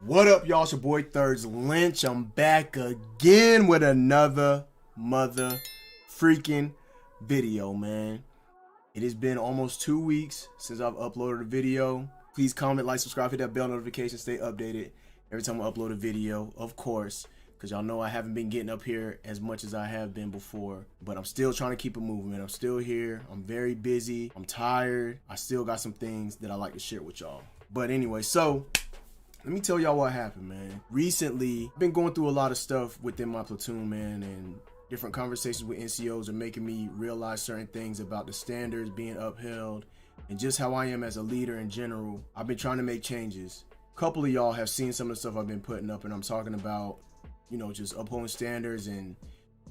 What up, y'all? It's your boy Thirds Lynch. I'm back again with another mother freaking video, man. It has been almost 2 weeks since I've uploaded a video. Please comment, like, subscribe, hit that bell notification, stay updated every time I upload a video, of course, because y'all know I haven't been getting up here as much as I have been before, but I'm still trying to keep it moving, man. I'm still here. I'm very busy. I'm tired. I still got some things that I like to share with y'all. But anyway, so let me tell y'all what happened, man. Recently, I've been going through a lot of stuff within my platoon, man, and different conversations with NCOs are making me realize certain things about the standards being upheld and just how I am as a leader in general. I've been trying to make changes. A couple of y'all have seen some of the stuff I've been putting up, and I'm talking about, you know, just upholding standards and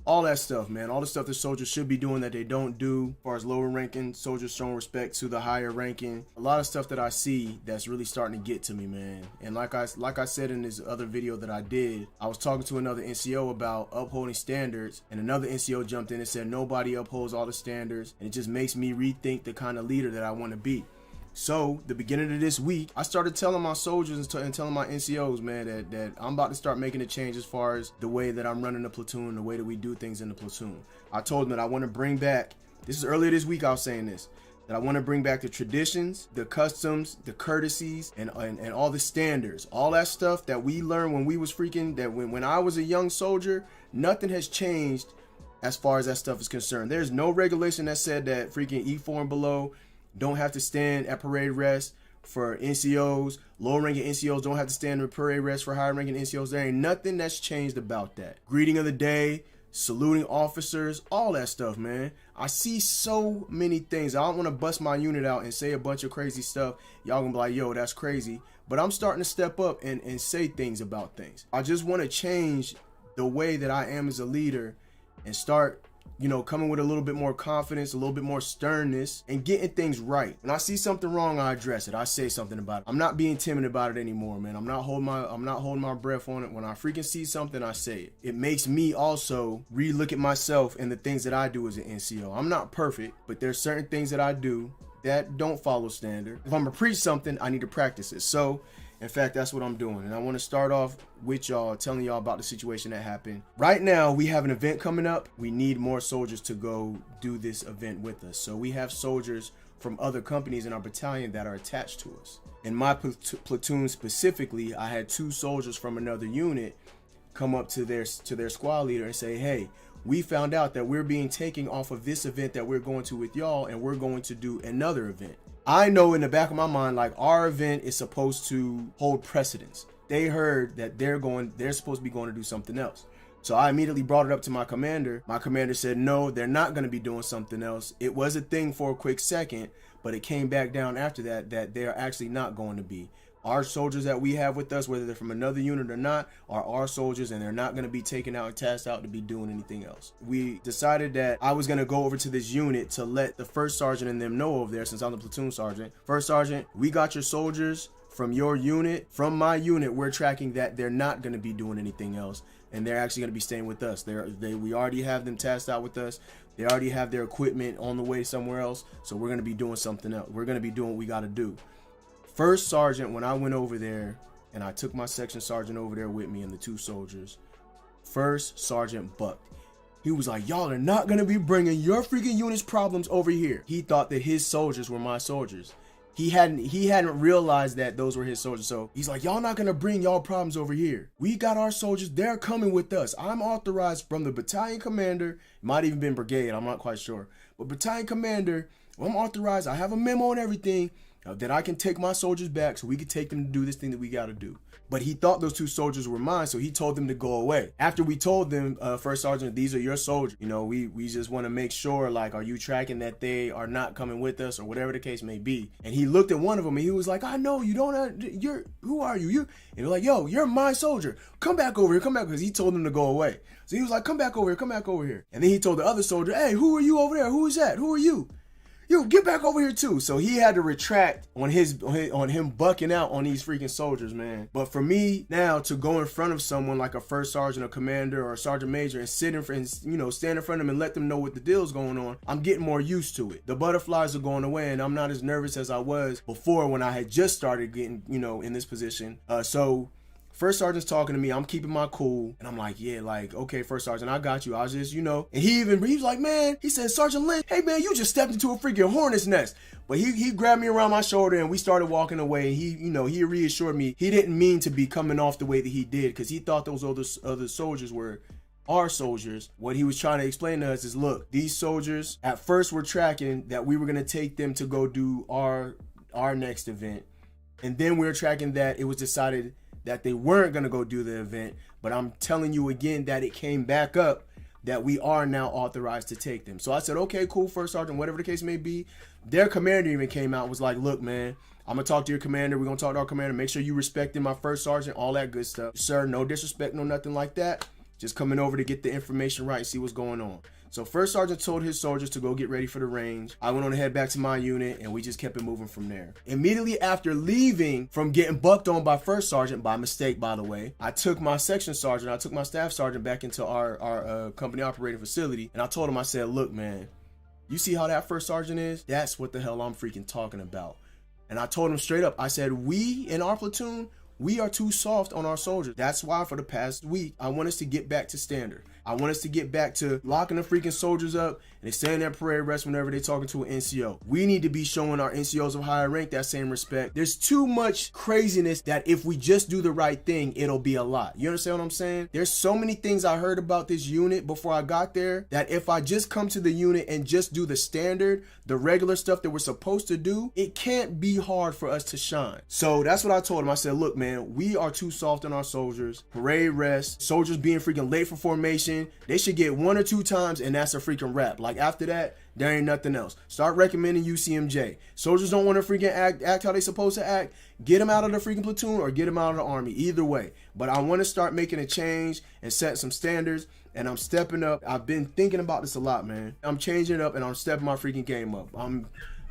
all that stuff, man. All the stuff that soldiers should be doing that they don't do, as far as lower ranking soldiers showing respect to the higher ranking. A lot of stuff that I see that's really starting to get to me, man. And like I said in this other video that I did, I was talking to another NCO about upholding standards, and another NCO jumped in and said nobody upholds all the standards, and it just makes me rethink the kind of leader that I want to be. So the beginning of this week, I started telling my soldiers and telling my NCOs, man, that I'm about to start making a change as far as the way that I'm running the platoon, the way that we do things in the platoon. I told them that I want to bring back, this is earlier this week I was saying this, that I want to bring back the traditions, the customs, the courtesies, and all the standards, all that stuff that we learned when we was freaking, that when I was a young soldier, nothing has changed as far as that stuff is concerned. There's no regulation that said that freaking E4 and below don't have to stand at parade rest for NCOs. Lower ranking NCOs don't have to stand at parade rest for higher ranking NCOs. There ain't nothing that's changed about that. Greeting of the day, saluting officers, all that stuff, man. I see so many things. I don't want to bust my unit out and say a bunch of crazy stuff. Y'all gonna be like, yo, that's crazy. But I'm starting to step up and say things about things. I just want to change the way that I am as a leader and start, you know, coming with a little bit more confidence, a little bit more sternness, and getting things right. When I see something wrong, I address it. I say something about it. I'm not being timid about it anymore, man. I'm not holding my breath on it. When I freaking see something, I say it. It makes me also re-look at myself and the things that I do as an NCO. I'm not perfect, but there's certain things that I do that don't follow standard. If I'm gonna preach something, I need to practice it. So in fact, that's what I'm doing. And I want to start off with y'all, telling y'all about the situation that happened. Right now, we have an event coming up. We need more soldiers to go do this event with us. So we have soldiers from other companies in our battalion that are attached to us. In my platoon specifically, I had 2 soldiers from another unit come up to their squad leader and say, hey, we found out that we're being taken off of this event that we're going to with y'all, and we're going to do another event. I know in the back of my mind, like, our event is supposed to hold precedence. They heard that they're supposed to be going to do something else. So I immediately brought it up to my commander. My commander said, no, they're not going to be doing something else. It was a thing for a quick second, but it came back down after that they're actually not going to be. Our soldiers that we have with us, whether they're from another unit or not, are our soldiers, and they're not going to be taken out and tasked out to be doing anything else. We decided that I was going to go over to this unit to let the first sergeant and them know over there, since I'm the platoon sergeant. First sergeant, we got your soldiers from your unit. From my unit, we're tracking that they're not going to be doing anything else, and they're actually going to be staying with us. We already have them tasked out with us. They already have their equipment on the way somewhere else, so we're going to be doing something else. We're going to be doing what we got to do. First sergeant, when I went over there and I took my section sergeant over there with me and the 2 soldiers, first sergeant bucked. He was like, y'all are not going to be bringing your freaking unit's problems over here. He thought that his soldiers were my soldiers. He hadn't realized that those were his soldiers. So he's like, y'all not going to bring y'all problems over here. We got our soldiers. They're coming with us. I'm authorized from the battalion commander. It might even been brigade. I'm not quite sure. But battalion commander, well, I'm authorized. I have a memo and everything. That I can take my soldiers back so we can take them to do this thing that we got to do. But he thought those 2 soldiers were mine, so he told them to go away. After we told them, first sergeant, these are your soldiers. You know, we just want to make sure, like, are you tracking that they are not coming with us, or whatever the case may be. And he looked at one of them and he was like, I know you don't, who are you? And he was like, yo, you're my soldier. Come back over here, come back, because he told them to go away. So he was like, come back over here. And then he told the other soldier, hey, who are you over there? Who is that? Who are you? Yo, get back over here too. So he had to retract on him bucking out on these freaking soldiers, man. But for me now to go in front of someone like a first sergeant, a commander, or a sergeant major and stand in front of them and let them know what the deal's going on, I'm getting more used to it. The butterflies are going away, and I'm not as nervous as I was before when I had just started getting, in this position. So First sergeant's talking to me. I'm keeping my cool. And I'm like, yeah, like, okay, first sergeant, I got you. I was just, you know. And he was like, man, he said, Sergeant Lynch, hey, man, you just stepped into a freaking hornet's nest. But he grabbed me around my shoulder and we started walking away. And he, you know, he reassured me he didn't mean to be coming off the way that he did, because he thought those other soldiers were our soldiers. What he was trying to explain to us is, look, these soldiers at first were tracking that we were going to take them to go do our next event. And then we were tracking that it was decided that they weren't going to go do the event. But I'm telling you again that it came back up that we are now authorized to take them. So I said, okay, cool, First Sergeant, whatever the case may be. Their commander even came out and was like, look, man, I'm going to talk to your commander. We're going to talk to our commander. Make sure you respecting my First Sergeant, all that good stuff. Sir, no disrespect, no nothing like that. Just coming over to get the information right and see what's going on. So First Sergeant told his soldiers to go get ready for the range. I went on ahead back to my unit and we just kept it moving from there. Immediately after leaving from getting bucked on by First Sergeant, by mistake, by the way, I took my section sergeant, I took my staff sergeant back into our company operating facility. And I told him, I said, look, man, you see how that First Sergeant is? That's what the hell I'm freaking talking about. And I told him straight up, I said, we in our platoon, we are too soft on our soldiers. That's why for the past week, I want us to get back to standard. I want us to get back to locking the freaking soldiers up and they stay in their parade rest whenever they're talking to an NCO. We need to be showing our NCOs of higher rank that same respect. There's too much craziness that if we just do the right thing, it'll be a lot. You understand what I'm saying? There's so many things I heard about this unit before I got there that if I just come to the unit and just do the standard, the regular stuff that we're supposed to do, it can't be hard for us to shine. So that's what I told him. I said, look, man, we are too soft on our soldiers. Parade rest, soldiers being freaking late for formation. They should get 1 or 2 times and that's a freaking wrap. Like after that, there ain't nothing else. Start recommending UCMJ. Soldiers don't want to freaking act how they supposed to act. Get them out of the freaking platoon or get them out of the army. Either way. But I want to start making a change and set some standards. And I'm stepping up. I've been thinking about this a lot, man. I'm changing it up and I'm stepping my freaking game up.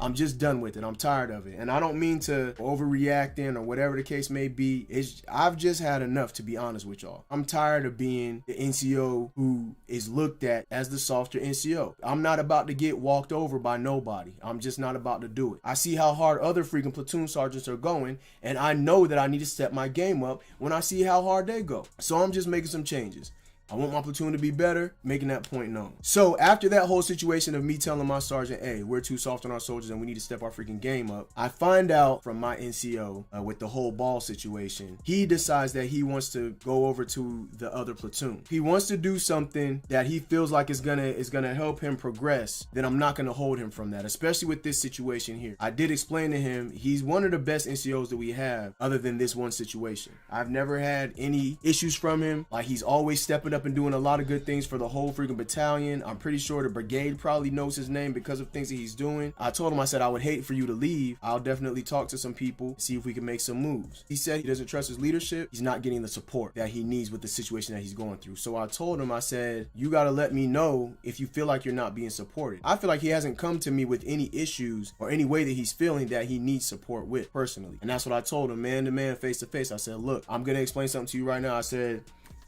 I'm just done with it. I'm tired of it. And I don't mean to overreacting or whatever the case may be. I've just had enough, to be honest with y'all. I'm tired of being the NCO who is looked at as the softer NCO. I'm not about to get walked over by nobody. I'm just not about to do it. I see how hard other freaking platoon sergeants are going, and I know that I need to step my game up when I see how hard they go. So I'm just making some changes. I want my platoon to be better, making that point known. So after that whole situation of me telling my sergeant, hey, we're too soft on our soldiers and we need to step our freaking game up, I find out from my NCO with the whole ball situation, he decides that he wants to go over to the other platoon. He wants to do something that he feels like is gonna help him progress. Then I'm not gonna hold him from that, especially with this situation here. I did explain to him he's one of the best NCOs that we have other than this one situation. I've never had any issues from him. Like, he's always stepping up and doing a lot of good things for the whole freaking battalion. I'm pretty sure the brigade probably knows his name because of things that he's doing. I told him, I said, I would hate for you to leave. I'll definitely talk to some people, see if we can make some moves. He said he doesn't trust his leadership. He's not getting the support that he needs with the situation that he's going through. So I told him, I said, you got to let me know if you feel like you're not being supported. I feel like he hasn't come to me with any issues or any way that he's feeling that he needs support with personally. And that's what I told him, man to man, face to face. I said, look, I'm going to explain something to you right now. I said,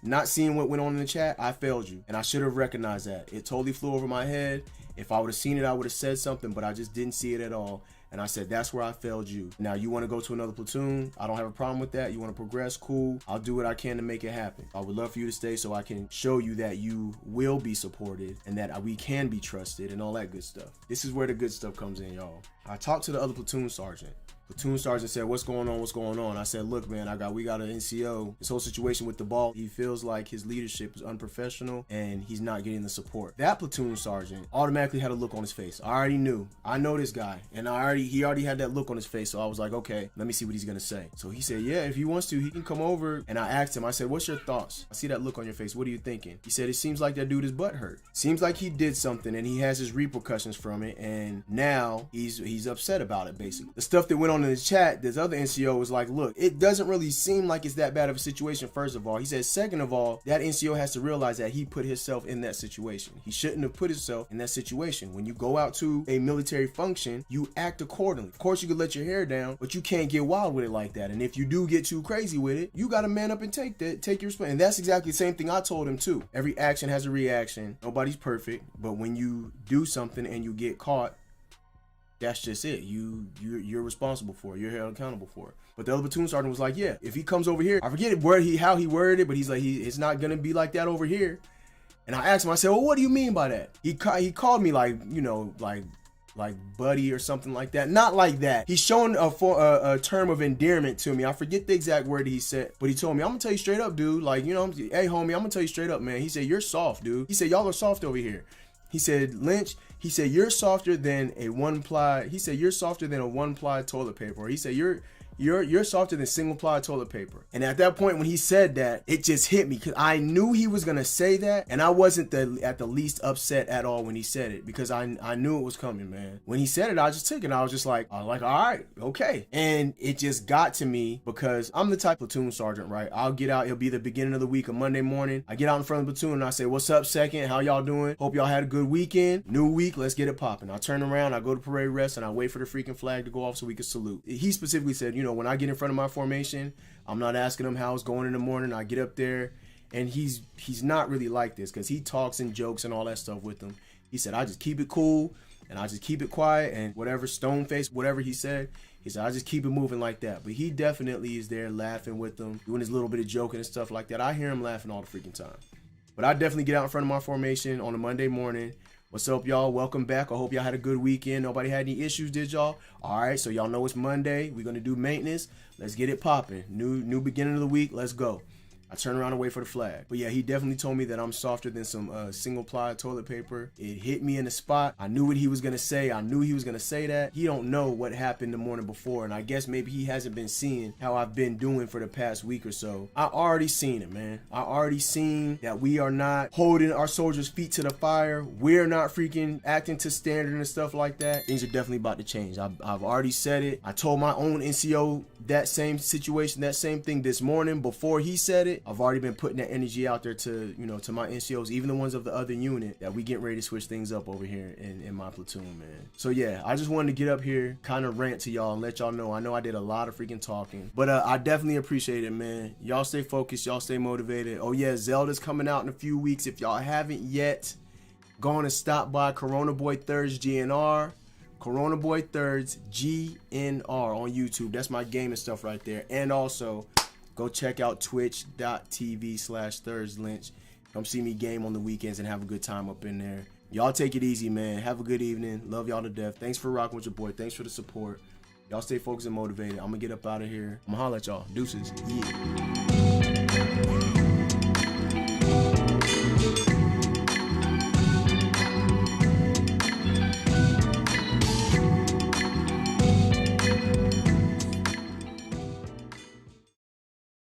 not seeing what went on in the chat, I failed you. And I should have recognized that. It totally flew over my head. If I would have seen it, I would have said something, but I just didn't see it at all. And I said, that's where I failed you. Now, you want to go to another platoon? I don't have a problem with that. You want to progress? Cool. I'll do what I can to make it happen. I would love for you to stay so I can show you that you will be supported and that we can be trusted and all that good stuff. This is where the good stuff comes in, y'all. I talked to the other platoon sergeant. Platoon sergeant said, what's going on? What's going on? I said, look, man, we got an NCO. This whole situation with the ball, he feels like his leadership is unprofessional and he's not getting the support. That platoon sergeant automatically had a look on his face. I already knew. I know this guy. And he already had that look on his face. So I was like, okay, let me see what he's going to say. So he said, yeah, if he wants to, he can come over. And I asked him, I said, what's your thoughts? I see that look on your face. What are you thinking? He said, it seems like that dude is butthurt. Seems like he did something and he has his repercussions from it. And now he's upset about it, basically. The stuff that went on in the chat, this other NCO was like, look, it doesn't really seem like it's that bad of a situation, first of all. He said, second of all, that NCO has to realize that he put himself in that situation. He shouldn't have put himself in that situation. When you go out to a military function, you act accordingly. Of course, you can let your hair down, but you can't get wild with it like that. And if you do get too crazy with it, you got to man up and take your responsibility. And that's exactly the same thing I told him too. Every action has a reaction. Nobody's perfect, but when you do something and you get caught, that's just it. You're responsible for it. You're held accountable for it. But the other platoon sergeant was like, yeah, if he comes over here, I forget how he worded it, but he's like, it's not gonna be like that over here. And I asked him, I said, well, what do you mean by that? He called me like, you know, like buddy or something like that. Not like that. He's showing a term of endearment to me. I forget the exact word he said, but he told me, I'm gonna tell you straight up, dude. Like, you know, hey homie, I'm gonna tell you straight up, man. He said, you're soft, dude. He said, y'all are soft over here. He said, Lynch, he said, you're softer than a one-ply. He said, you're softer than a one-ply toilet paper. Or he said, you're softer than single-ply toilet paper. And at that point when he said that, it just hit me, because I knew he was gonna say that, and I wasn't at the least upset at all when he said it, because I knew it was coming, man. When he said it, I just took it. I was just like, all right, okay. And it just got to me, because I'm the type of platoon sergeant, right? I'll get out, it'll be the beginning of the week, a Monday morning. I get out in front of the platoon and I say, what's up, second? How y'all doing? Hope y'all had a good weekend. New week, let's get it popping. I turn around, I go to parade rest, and I wait for the freaking flag to go off so we can salute. He specifically said, you know, when I get in front of my formation, I'm not asking him how it's going in the morning. I get up there, and he's not really like this, because he talks and jokes and all that stuff with him. He said, I just keep it cool, and I just keep it quiet, and whatever, stone face, whatever he said, I just keep it moving like that. But he definitely is there laughing with them, doing his little bit of joking and stuff like that. I hear him laughing all the freaking time. But I definitely get out in front of my formation on a Monday morning. What's up, y'all? Welcome back. I hope y'all had a good weekend. Nobody had any issues, did y'all? All right, so y'all know it's Monday. We're going to do maintenance. Let's get it popping. New beginning of the week. Let's go. I turn around and wait for the flag. But yeah, he definitely told me that I'm softer than some single-ply toilet paper. It hit me in the spot. I knew what he was going to say. I knew he was going to say that. He don't know what happened the morning before, and I guess maybe he hasn't been seeing how I've been doing for the past week or so. I already seen it, man. I already seen that we are not holding our soldiers' feet to the fire. We're not freaking acting to standard and stuff like that. Things are definitely about to change. I've already said it. I told my own NCO that same situation, that same thing this morning before he said it. I've already been putting that energy out there to, you know, to my NCOs, even the ones of the other unit, that we get ready to switch things up over here in my platoon, man. So yeah, I just wanted to get up here, kind of rant to y'all and let y'all know. I know I did a lot of freaking talking, but I definitely appreciate it, man. Y'all stay focused, y'all stay motivated. Oh yeah, Zelda's coming out in a few weeks. If y'all haven't yet, go on and stop by Corona Boy Thirds GNR. Corona Boy Thirds GNR on YouTube. That's my gaming stuff right there. And also, go check out twitch.tv/ThirdsLynch. Come see me game on the weekends and have a good time up in there. Y'all take it easy, man. Have a good evening. Love y'all to death. Thanks for rocking with your boy. Thanks for the support. Y'all stay focused and motivated. I'm going to get up out of here. I'm going to holler at y'all. Deuces. Yeah.